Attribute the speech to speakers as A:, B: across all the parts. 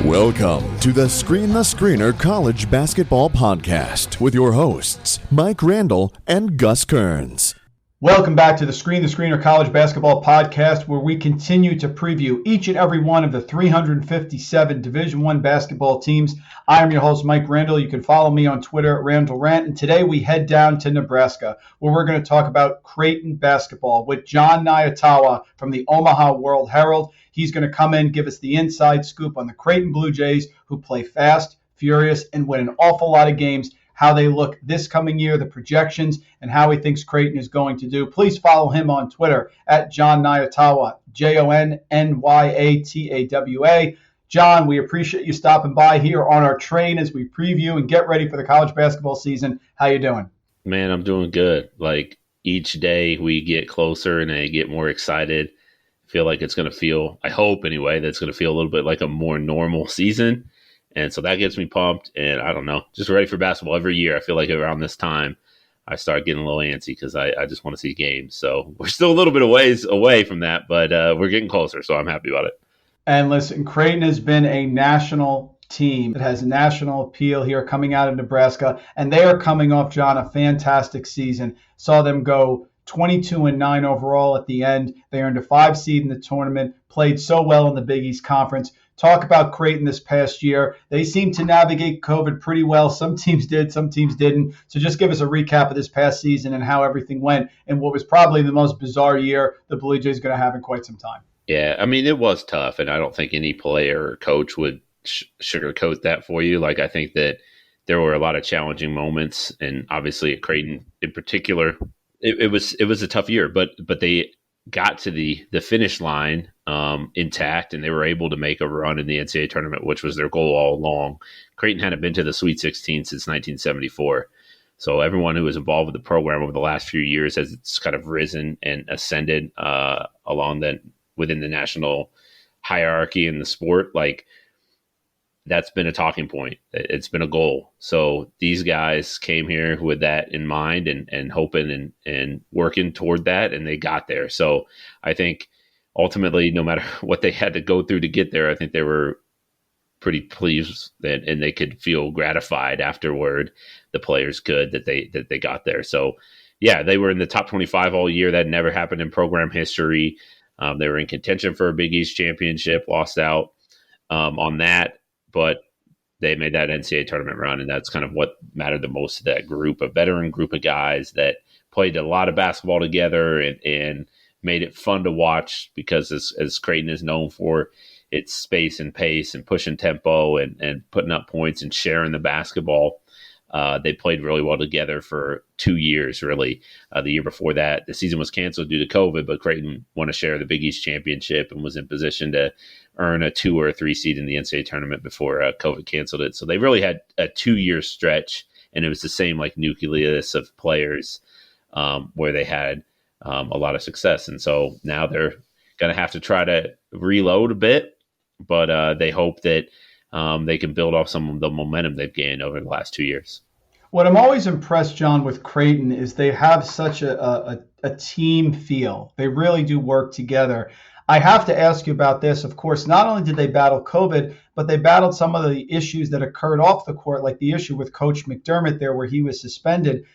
A: Welcome to the Screen the Screener College Basketball Podcast with your hosts, Mike Randle and Gus Kearns.
B: Welcome back to the Screen the Screener College Basketball Podcast, where we continue to preview each and every one of the 357 Division I basketball teams. I am your host, Mike Randle. You can follow me on Twitter at Randle Rant. And today we head down to Nebraska, where we're going to talk about Creighton basketball with Jon Nyatawa from the Omaha World-Herald. He's going to come in, give us the inside scoop on the Creighton Bluejays, who play fast, furious, and win an awful lot of games, how they look this coming year, the projections, and how he thinks Creighton is going to do. Please follow him on Twitter at Jon Nyatawa, JONNYATAWA. John, we appreciate you stopping by here on our train as we preview and get ready for the college basketball season. How you doing?
C: Man, I'm doing good. Like, each day we get closer and I get more excited. I feel like it's going to feel, I hope anyway, that it's going to feel a little bit like a more normal season. And so that gets me pumped, and I don't know, just ready for basketball every year. I feel like around this time, I start getting a little antsy because I just want to see games. So we're still a little bit of ways away from that, but we're getting closer, so I'm happy about it.
B: And listen, Creighton has been a national team that has national appeal here coming out of Nebraska, and they are coming off, John, a fantastic season. Saw them go 22-9 overall at the end. They earned a 5 seed in the tournament, played so well in the Big East Conference. Talk about Creighton this past year. They seemed to navigate COVID pretty well. Some teams did, some teams didn't. So just give us a recap of this past season and how everything went in what was probably the most bizarre year the Blue Jays are going to have in quite some time.
C: Yeah, I mean, it was tough, and I don't think any player or coach would sugarcoat that for you. Like, I think that there were a lot of challenging moments, and obviously at Creighton in particular, it was a tough year, but they got to the finish line intact, and they were able to make a run in the NCAA tournament, which was their goal all along. Creighton hadn't been to the Sweet 16 since 1974. So everyone who was involved with the program over the last few years has it's kind of risen and ascended within the national hierarchy in the sport. Like, that's been a talking point. It's been a goal. So these guys came here with that in mind and hoping and working toward that, and they got there. So I think ultimately, no matter what they had to go through to get there, I think they were pretty pleased and they could feel gratified afterward. The players could that they got there. So yeah, they were in the top 25 all year. That never happened in program history. They were in contention for a Big East championship, lost out on that, but they made that NCAA tournament run, and that's kind of what mattered the most to that group, a veteran group of guys that played a lot of basketball together and made it fun to watch because as Creighton is known for its space and pace and pushing tempo and putting up points and sharing the basketball. They played really well together for 2 years, really. The year before that, the season was canceled due to COVID, but Creighton won a share of the Big East championship and was in position to earn a 2 or a 3 seed in the NCAA tournament before COVID canceled it. So they really had a 2-year stretch, and it was the same like nucleus of players where they had a lot of success. And so now they're going to have to try to reload a bit, but they hope that they can build off some of the momentum they've gained over the last 2 years.
B: What I'm always impressed, John, with Creighton is they have such a team feel. They really do work together. I have to ask you about this. Of course, not only did they battle COVID, but they battled some of the issues that occurred off the court, like the issue with Coach McDermott there where he was suspended.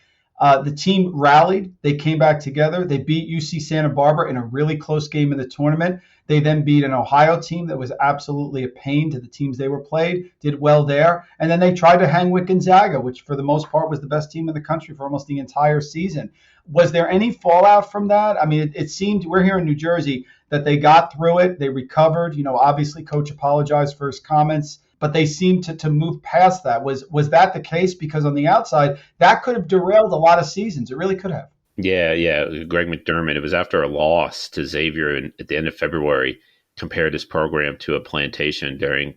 B: The team rallied. They came back together. They beat UC Santa Barbara in a really close game in the tournament. They then beat an Ohio team that was absolutely a pain to the teams they were played, did well there. And then they tried to hang with Gonzaga, which for the most part was the best team in the country for almost the entire season. Was there any fallout from that? I mean, it seemed, we're here in New Jersey, that they got through it. They recovered. You know, obviously, Coach apologized for his comments, but they seemed to move past that. Was that the case? Because on the outside, that could have derailed a lot of seasons. It really could have.
C: Yeah. Greg McDermott, it was after a loss to Xavier at the end of February, compared his program to a plantation during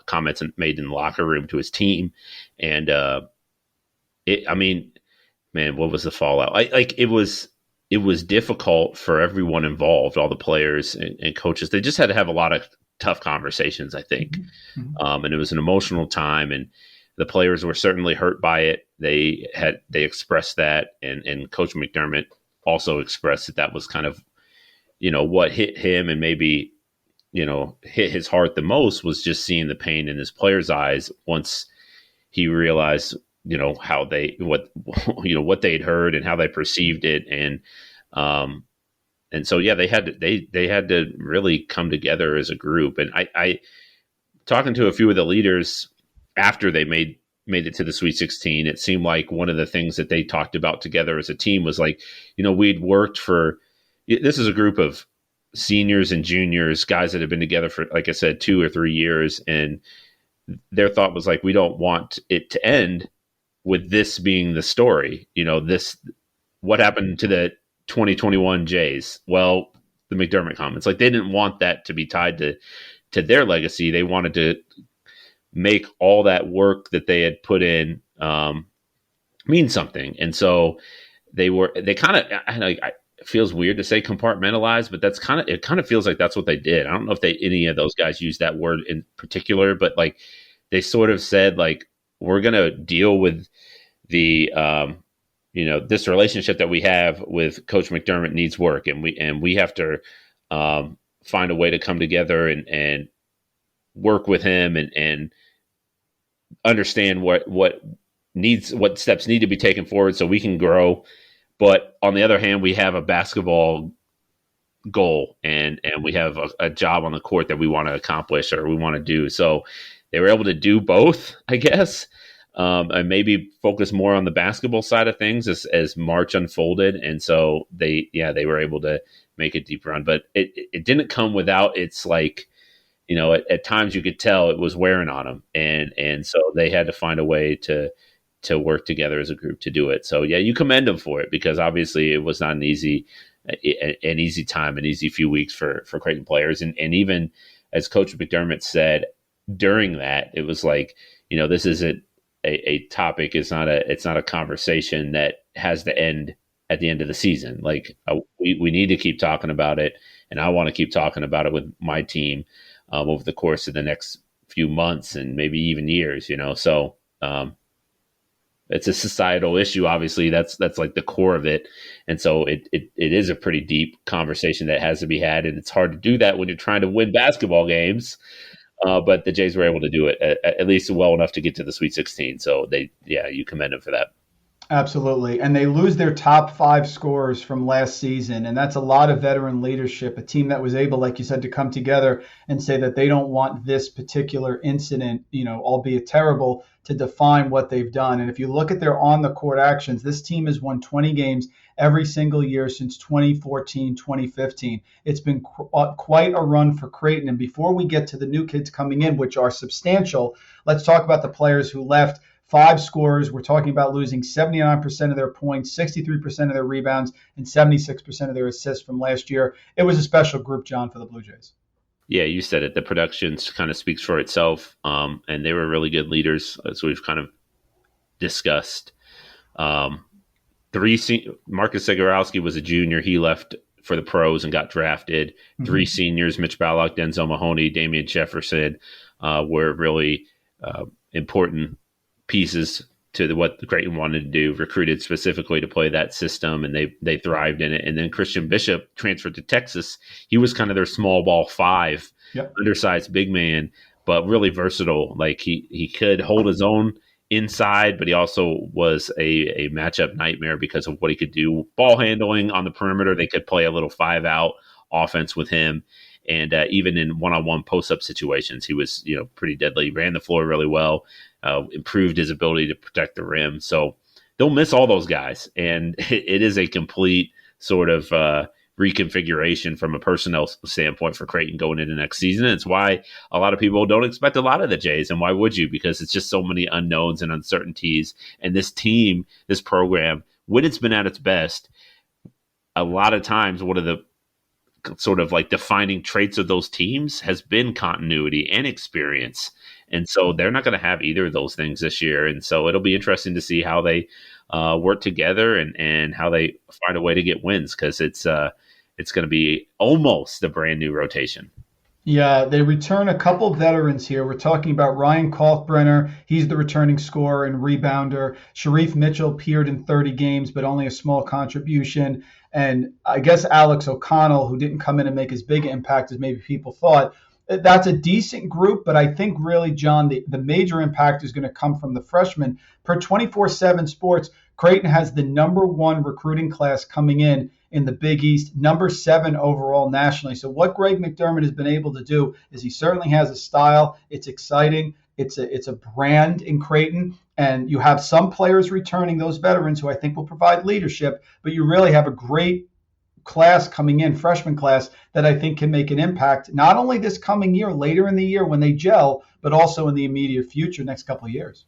C: comments made in the locker room to his team. And what was the fallout? It was difficult for everyone involved, all the players and coaches. They just had to have a lot of tough conversations, I think. Mm-hmm. And it was an emotional time, and the players were certainly hurt by it. They expressed that, and Coach McDermott also expressed that was kind of, what hit him and maybe, hit his heart the most was just seeing the pain in his players' eyes once he realized, how what they'd heard and how they perceived it. And so, they had to really come together as a group. And I talking to a few of the leaders after they made it to the Sweet 16, it seemed like one of the things that they talked about together as a team was like, we'd worked this is a group of seniors and juniors, guys that have been together for, like I said, 2 or 3 years. And their thought was like, we don't want it to end with this being the story. What happened to the 2021 Jays? Well, the McDermott comments, like they didn't want that to be tied to their legacy. They wanted to make all that work that they had put in mean something. And so they kind of, it feels weird to say compartmentalized, but it kind of feels like that's what they did. I don't know if any of those guys used that word in particular, but like they sort of said, like, we're going to deal with the, this relationship that we have with Coach McDermott needs work. And we have to find a way to come together and work with him and understand what steps need to be taken forward so we can grow. But on the other hand, we have a basketball goal and we have a job on the court that we want to accomplish or we want to do. So they were able to do both, I guess, and maybe focus more on the basketball side of things as March unfolded. And so they were able to make a deep run, but it didn't come without its like, at times you could tell it was wearing on them. And so they had to find a way to work together as a group to do it. So you commend them for it because obviously it was not an easy time, an easy few weeks for Creighton players. And even as Coach McDermott said during that, it was like, this isn't a topic. It's not a conversation that has to end at the end of the season. Like we need to keep talking about it. And I want to keep talking about it with my team over the course of the next few months and maybe even years, so it's a societal issue. Obviously that's like the core of it. And so it is a pretty deep conversation that has to be had. And it's hard to do that when you're trying to win basketball games. But the Jays were able to do it at least well enough to get to the Sweet 16. So you commend them for that.
B: Absolutely. And they lose their top 5 scorers from last season. And that's a lot of veteran leadership, a team that was able, like you said, to come together and say that they don't want this particular incident, albeit terrible, to define what they've done. And if you look at their on the court actions, this team has won 20 games every single year since 2014, 2015. It's been quite a run for Creighton. And before we get to the new kids coming in, which are substantial, let's talk about the players who left. 5 scorers. We're talking about losing 79% of their points, 63% of their rebounds, and 76% of their assists from last year. It was a special group, John, for the Blue Jays.
C: Yeah, you said it. The production kind of speaks for itself, and they were really good leaders, as we've kind of discussed. Marcus Zagorowski was a junior. He left for the pros and got drafted. 3 seniors, Mitch Ballock, Denzel Mahoney, Damian Jefferson, were really important pieces to what Creighton wanted to do, recruited specifically to play that system, and they thrived in it. And then Christian Bishop transferred to Texas. He was kind of their small ball 5, undersized big man, but really versatile. Like he could hold his own inside, but he also was a matchup nightmare because of what he could do. Ball handling on the perimeter, they could play a little 5-out offense with him. And even in one-on-one post-up situations, he was pretty deadly. He ran the floor really well, improved his ability to protect the rim. So they'll miss all those guys. And it is a complete sort of reconfiguration from a personnel standpoint for Creighton going into next season. It's why a lot of people don't expect a lot of the Jays. And why would you? Because it's just so many unknowns and uncertainties. And this team, this program, when it's been at its best, a lot of times one of the sort of like defining traits of those teams has been continuity and experience. And so they're not going to have either of those things this year. And so it'll be interesting to see how they work together and how they find a way to get wins, because it's going to be almost a brand new rotation.
B: Yeah, they return a couple veterans here. We're talking about Ryan Kaufbrenner. He's the returning scorer and rebounder. Sharif Mitchell appeared in 30 games, but only a small contribution. And I guess Alex O'Connell, who didn't come in and make as big an impact as maybe people thought, that's a decent group, but I think really, John, the major impact is going to come from the freshmen. Per 24/7 Sports, Creighton has the #1 recruiting class coming in the Big East, #7 overall nationally. So what Greg McDermott has been able to do is he certainly has a style. It's exciting. It's a brand in Creighton. And you have some players returning, those veterans who I think will provide leadership, but you really have a great class coming in, freshman class, that I think can make an impact, not only this coming year, later in the year when they gel, but also in the immediate future, next couple of years.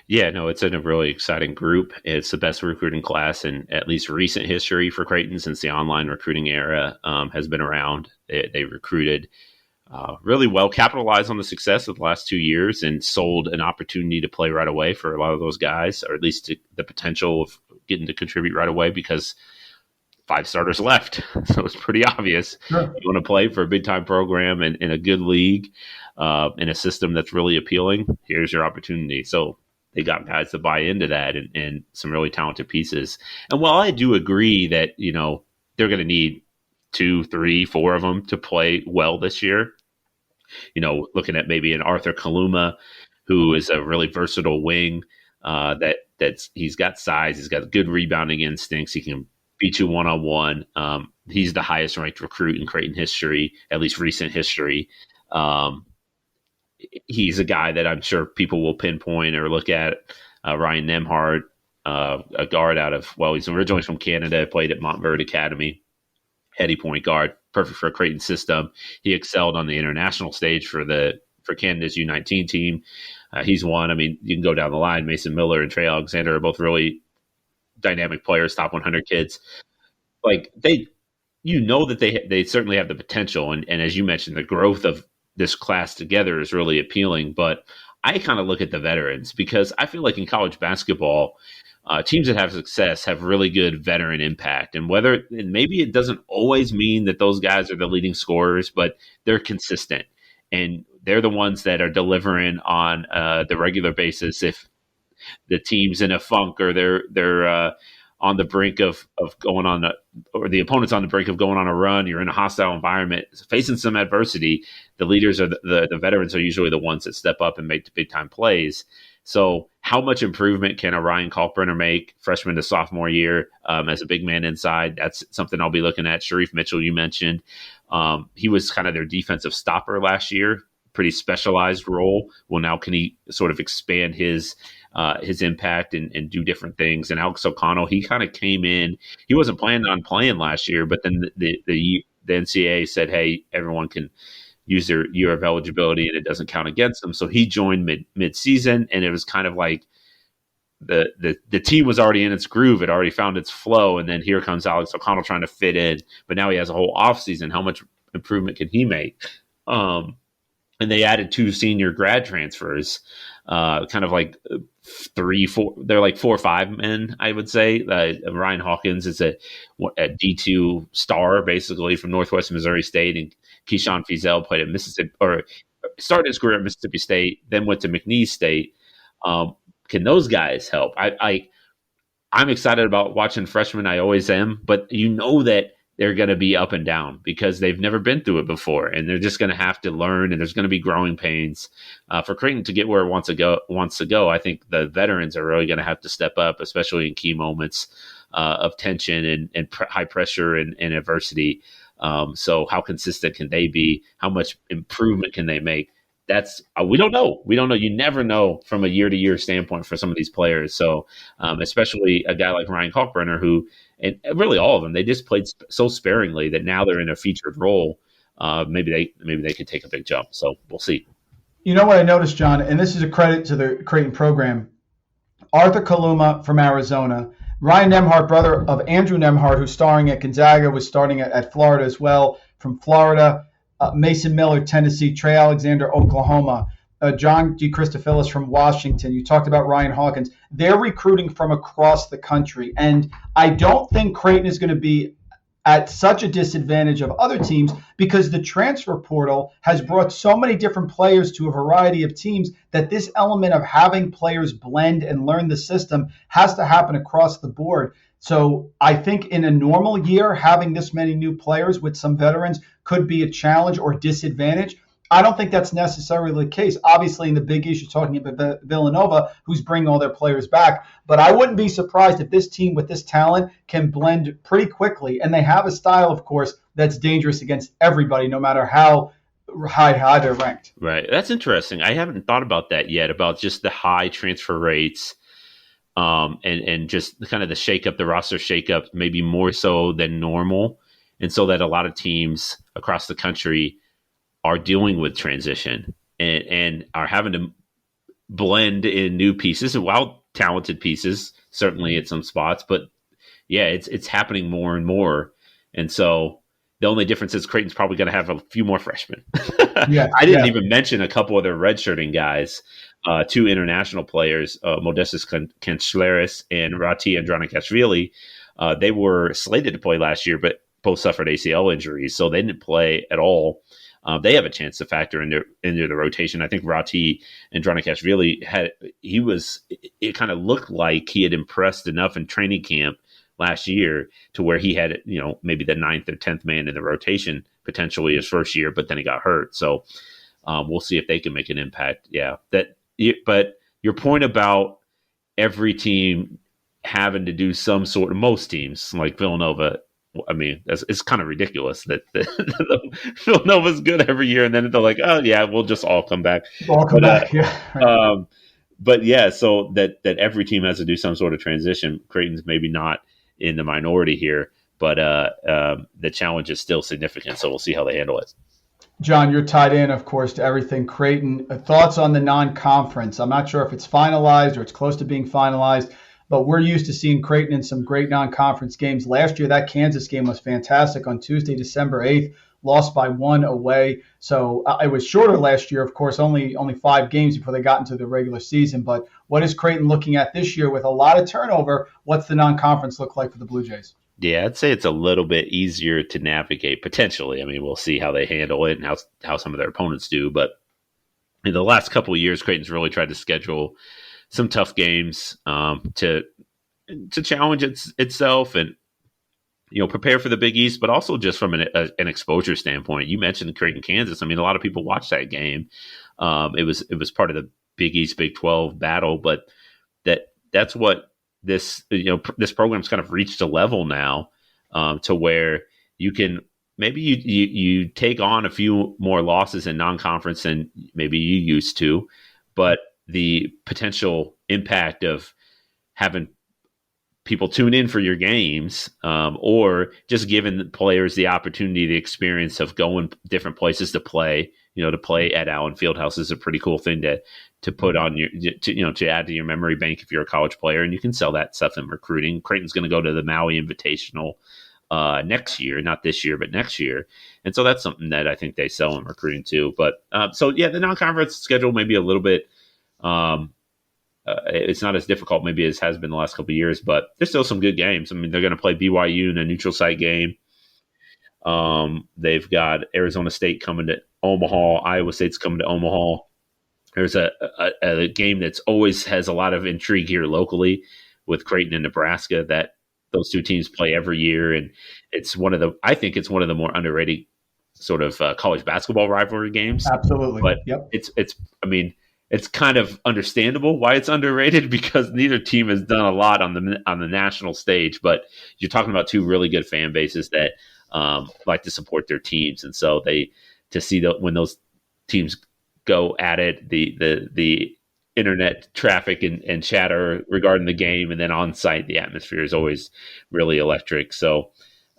C: Yeah, no, it's in a really exciting group. It's the best recruiting class in at least recent history for Creighton since the online recruiting era has been around. They recruited really well, capitalized on the success of the last 2 years, and sold an opportunity to play right away for a lot of those guys, or at least the potential of getting to contribute right away because 5 starters left. So it's pretty obvious. Sure. You want to play for a big-time program and in a good league, in a system that's really appealing, here's your opportunity. So they got guys to buy into that and some really talented pieces. And while I do agree that, they're going to need 2, 3, 4 of them to play well this year, looking at maybe an Arthur Kaluma, who is a really versatile wing, that's he's got size, he's got good rebounding instincts, he can beat you one-on-one. He's the highest ranked recruit in Creighton history, at least recent history. He's a guy that I'm sure people will pinpoint or look at. Ryan Nemhart, a guard he's originally from Canada, played at Montverde Academy, heady point guard, perfect for a Creighton system. He excelled on the international stage for Canada's U19 team. He's one. I mean, you can go down the line. Mason Miller and Trey Alexander are both really dynamic players, top 100 kids. Like they certainly have the potential. And as you mentioned, the growth of this class together is really appealing. But I kind of look at the veterans because I feel like in college basketball, teams that have success have really good veteran impact. And maybe it doesn't always mean that those guys are the leading scorers, but they're consistent. And they're the ones that are delivering on the regular basis. If the team's in a funk or they're on the brink of going on or the opponent's on the brink of going on a run, you're in a hostile environment, facing some adversity, the leaders are the veterans are usually the ones that step up and make the big time plays. So how much improvement can a Ryan Kaufbrenner make freshman to sophomore year as a big man inside? That's something I'll be looking at. Sharif Mitchell, you mentioned. He was kind of their defensive stopper last year, pretty specialized role. Well, now can he sort of expand his impact and do different things? And Alex O'Connell, he kind of came in. He wasn't planning on playing last year, but then the NCAA said, hey, everyone can use their year of eligibility and it doesn't count against them. So he joined mid-season, and it was kind of like the team was already in its groove. It already found its flow. And then here comes Alex O'Connell trying to fit in, but now he has a whole offseason. How much improvement can he make? And they added 2 senior grad transfers, kind of like 3, 4. They're like 4 or 5 men, I would say. Ryan Hawkins is a D2 star, basically from Northwest Missouri State, and Keyshawn Feazell played at Mississippi, or started his career at Mississippi State, then went to McNeese State. Can those guys help? I'm excited about watching freshmen. I always am, but that they're going to be up and down because they've never been through it before, and they're just going to have to learn, and there's going to be growing pains for Creighton to get where it wants to go. I think the veterans are really going to have to step up, especially in key moments of tension and high pressure and adversity. So how consistent can they be? How much improvement can they make? We don't know. You never know from a year-to-year standpoint for some of these players. So especially a guy like Ryan Kalkbrenner, who, and really all of them, they just played so sparingly that now they're in a featured role. Maybe they could take a big jump. So we'll see.
B: You know what I noticed, John, and this is a credit to the Creighton program. Arthur Kaluma from Arizona, Ryan Nemhart, brother of Andrew Nemhart, who's starring at Gonzaga, was starting at Florida as well, from Florida. Mason Miller, Tennessee, Trey Alexander, Oklahoma, John D. Christophilis from Washington. You talked about Ryan Hawkins. They're recruiting from across the country. And I don't think Creighton is going to be at such a disadvantage of other teams because the transfer portal has brought so many different players to a variety of teams that this element of having players blend and learn the system has to happen across the board. So I think in a normal year, having this many new players with some veterans could be a challenge or disadvantage. I don't think that's necessarily the case. Obviously, in the Big East, you're talking about Villanova, who's bringing all their players back. But I wouldn't be surprised if this team with this talent can blend pretty quickly. And they have a style, of course, that's dangerous against everybody, no matter how high they're ranked.
C: Right. That's interesting. I haven't thought about that yet, about just the high transfer rates, and just kind of the shakeup, the roster shakeup, maybe more so than normal. And so that a lot of teams across the country are dealing with transition and are having to blend in new pieces, and while talented pieces, certainly at some spots. But yeah, it's happening more and more. And so the only difference is Creighton's probably going to have a few more freshmen.
B: Yeah,
C: I didn't even mention a couple of their redshirting guys, two international players, Modestus Kanchleris and Rati Andronikashvili. They were slated to play last year, but both suffered ACL injuries, so they didn't play at all. They have a chance to factor into the rotation. I think Rati Andronikashvili it kind of looked like he had impressed enough in training camp last year to where he had, maybe the 9th or 10th man in the rotation potentially his first year, but then he got hurt. So we'll see if they can make an impact. Yeah. But your point about every team having to do some sort of, most teams like Villanova, I mean, it's kind of ridiculous that Villanova's good every year, and then they're like, oh yeah, we'll just all come back.
B: Yeah.
C: But yeah, so that every team has to do some sort of transition. Creighton's maybe not in the minority here, but the challenge is still significant. So we'll see how they handle it.
B: Jon, you're tied in, of course, to everything Creighton. Thoughts on the non-conference? I'm not sure if it's finalized or it's close to being finalized, but we're used to seeing Creighton in some great non-conference games. Last year, that Kansas game was fantastic on Tuesday, December 8th, lost by 1 away. So it was shorter last year, of course, only 5 games before they got into the regular season. But what is Creighton looking at this year with a lot of turnover? What's the non-conference look like for the Blue Jays?
C: Yeah, I'd say it's a little bit easier to navigate, potentially. I mean, we'll see how they handle it and how some of their opponents do. But in the last couple of years, Creighton's really tried to schedule some tough games to challenge itself and prepare for the Big East, but also just from an exposure standpoint. You mentioned Creighton, Kansas. I mean, a lot of people watched that game. It was part of the Big East, Big 12 battle, but that's what this program's kind of reached a level now to where you can maybe you take on a few more losses in non-conference than maybe you used to, but the potential impact of having people tune in for your games, or just giving the players the opportunity, the experience of going different places to play. To play at Allen Fieldhouse is a pretty cool thing to put on to add to your memory bank if you're a college player, and you can sell that stuff in recruiting. Creighton's going to go to the Maui Invitational next year, not this year, but next year, and so that's something that I think they sell in recruiting too. But so yeah, the non-conference schedule may be a little bit. It's not as difficult maybe as has been the last couple of years, but there's still some good games. I mean, they're going to play BYU in a neutral site game. They've got Arizona State coming to Omaha. Iowa State's coming to Omaha. There's a game that's always has a lot of intrigue here locally with Creighton and Nebraska, that those two teams play every year. And I think it's one of the more underrated sort of college basketball rivalry games.
B: Absolutely.
C: But
B: yep.
C: It's kind of understandable why it's underrated, because neither team has done a lot on the national stage, but you're talking about two really good fan bases that like to support their teams. And so to see when those teams go at it, the internet traffic and chatter regarding the game, and then on site, the atmosphere is always really electric. So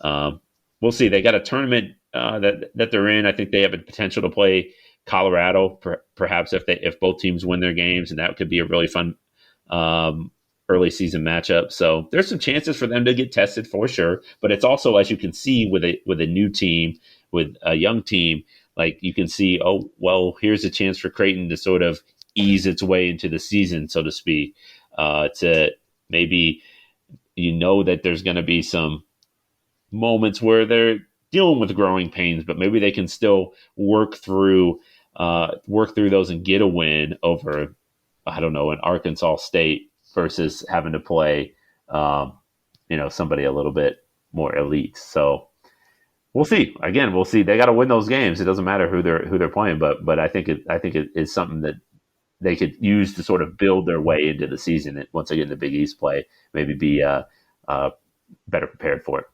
C: we'll see. They got a tournament that they're in. I think they have a potential to play Colorado, perhaps if both teams win their games, and that could be a really fun early season matchup. So there's some chances for them to get tested for sure. But it's also, as you can see, with a new team, with a young team, like you can see, oh well, here's a chance for Creighton to sort of ease its way into the season, so to speak. To maybe that there's going to be some moments where they're dealing with growing pains, but maybe they can still work through those and get a win over, I don't know, an Arkansas State versus having to play, somebody a little bit more elite. So we'll see. Again, we'll see. They got to win those games. It doesn't matter who they're playing, but I think it is something that they could use to sort of build their way into the season. And once they get in the Big East play, maybe be better prepared for it.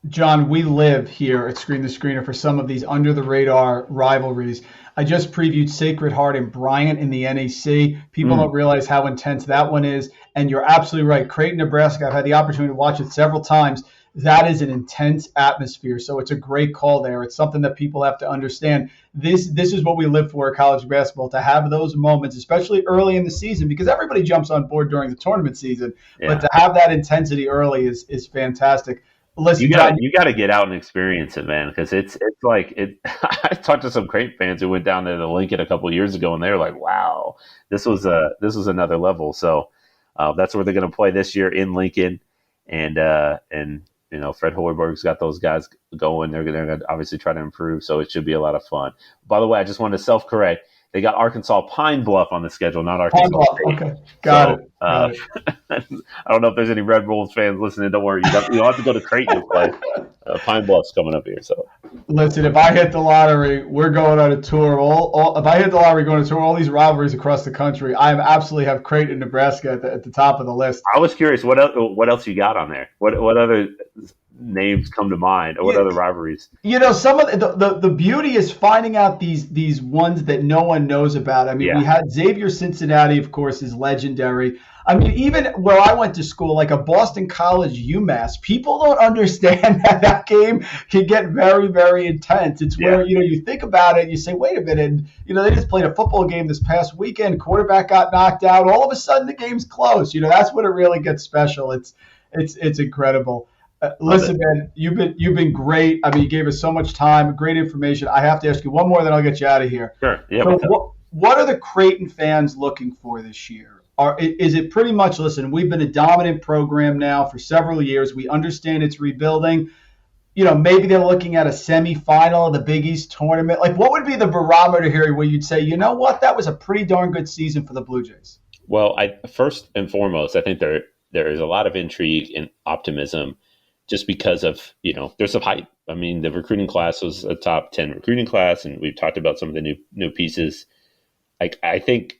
B: John, we live here at Screen the Screener for some of these under-the-radar rivalries. I just previewed Sacred Heart and Bryant in the NEC. People don't realize how intense that one is. And you're absolutely right. Creighton, Nebraska, I've had the opportunity to watch it several times. That is an intense atmosphere. So it's a great call there. It's something that people have to understand. This is what we live for at college basketball, to have those moments, especially early in the season, because everybody jumps on board during the tournament season. Yeah. But to have that intensity early is fantastic. Listen,
C: you got to get out and experience it, man, because it's like it. I talked to some Creighton fans who went down to the Lincoln a couple of years ago, and they were like, "Wow, this was another level." So that's where they're going to play this year in Lincoln, and Fred Hoiberg's got those guys going. They're going to obviously try to improve, so it should be a lot of fun. By the way, I just wanted to self-correct. They got Arkansas Pine Bluff on the schedule, not Arkansas State.
B: Okay, got it.
C: I don't know if there's any Red Bulls fans listening. Don't worry, you don't have to go to Creighton to play. Pine Bluff's coming up here. So,
B: listen, if I hit the lottery, we're going on a tour. If I hit the lottery, going on a tour, all these rivalries across the country. I absolutely have Creighton, Nebraska at the top of the list.
C: I was curious, what else you got on there? What other names come to mind, or what other rivalries?
B: Some of the beauty is finding out these ones that no one knows about. I mean, we had Xavier Cincinnati, of course, is legendary. I mean, even where I went to school, like a Boston College UMass, people don't understand that game can get very, very intense. It's where, you think about it and you say, wait a minute, they just played a football game this past weekend, quarterback got knocked out, all of a sudden the game's close. That's when it really gets special. It's incredible. Listen, man, you've been great. I mean, you gave us so much time, great information. I have to ask you one more, then I'll get you out of here.
C: Sure. Yeah.
B: So what are the Creighton fans looking for this year? Is it pretty much, listen, we've been a dominant program now for several years. We understand it's rebuilding. Maybe they're looking at a semifinal of the Big East tournament. Like, what would be the barometer here where you'd say, you know what, that was a pretty darn good season for the Blue Jays?
C: Well, first and foremost, I think there is a lot of intrigue and optimism just because of, there's some hype. I mean, the recruiting class was a top 10 recruiting class, and we've talked about some of the new pieces. I think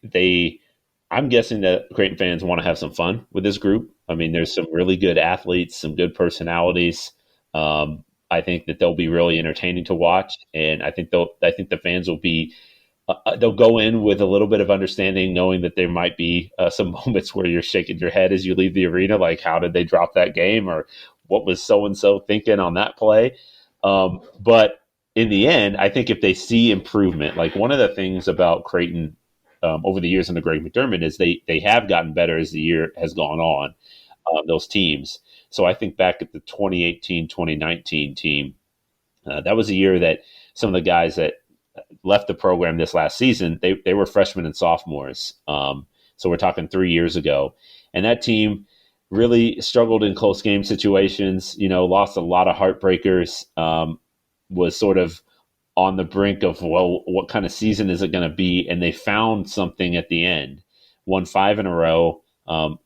C: I'm guessing that Creighton fans want to have some fun with this group. I mean, there's some really good athletes, some good personalities. I think that they'll be really entertaining to watch, and I think the fans will be. They'll go in with a little bit of understanding, knowing that there might be some moments where you're shaking your head as you leave the arena, like how did they drop that game, or what was so and so thinking on that play. But in the end, I think if they see improvement, like one of the things about Creighton over the years under Greg McDermott is they have gotten better as the year has gone on, those teams. So I think back at the 2018-2019 team, that was a year that some of the guys that left the program this last season, they were freshmen and sophomores. So we're talking 3 years ago. And that team really struggled in close game situations, lost a lot of heartbreakers, was sort of on the brink of, well, what kind of season is it going to be? And they found something at the end, won 5 in a row,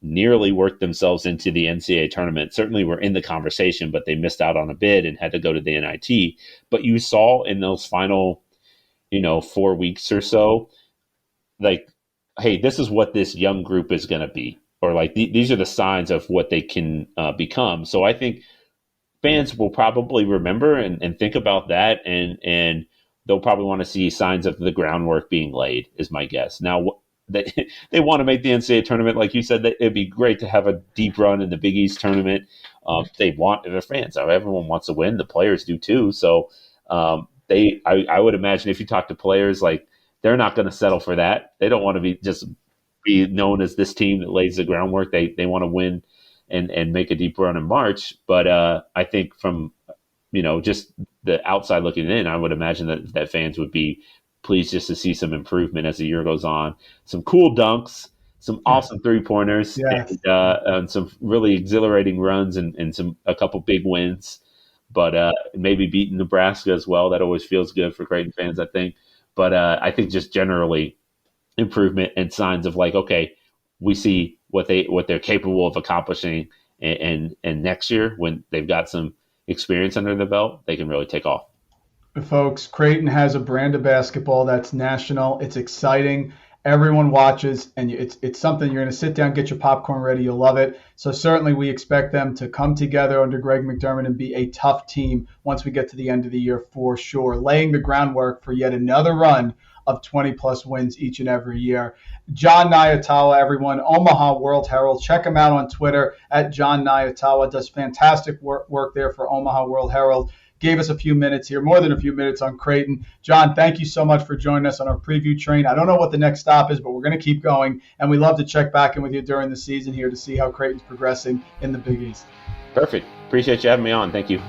C: nearly worked themselves into the NCAA tournament. Certainly were in the conversation, but they missed out on a bid and had to go to the NIT. But you saw in those final, 4 weeks or so, like, hey, this is what this young group is going to be. Or like these are the signs of what they can become. So I think fans will probably remember and think about that, and they'll probably want to see signs of the groundwork being laid, is my guess. Now, they want to make the NCAA tournament. Like you said, it'd be great to have a deep run in the Big East tournament. They're fans. Everyone wants to win. The players do too. So I would imagine if you talk to players, like they're not going to settle for that. They don't want to be known as this team that lays the groundwork. They want to win and make a deep run in March. But I think from, just the outside looking in, I would imagine that fans would be pleased just to see some improvement as the year goes on. Some cool dunks, some awesome 3-pointers, and some really exhilarating runs and a couple big wins. But maybe beating Nebraska as well. That always feels good for Creighton fans, I think. But I think just generally improvement and signs of like, okay, we see what they're capable of accomplishing, and next year when they've got some experience under the belt, they can really take off.
B: Folks, Creighton has a brand of basketball that's national. It's exciting. Everyone watches, and it's something you're going to sit down, get your popcorn ready. You'll love it. So certainly we expect them to come together under Greg McDermott and be a tough team once we get to the end of the year for sure, laying the groundwork for yet another run of 20-plus wins each and every year. Jon Nyatawa, everyone, Omaha World-Herald. Check him out on Twitter at Jon Nyatawa. Does fantastic work there for Omaha World-Herald. Gave us a few minutes here, more than a few minutes on Creighton. Jon, thank you so much for joining us on our preview train. I don't know what the next stop is, but we're going to keep going, and we love to check back in with you during the season here to see how Creighton's progressing in the Big East.
C: Perfect. Appreciate you having me on. Thank you.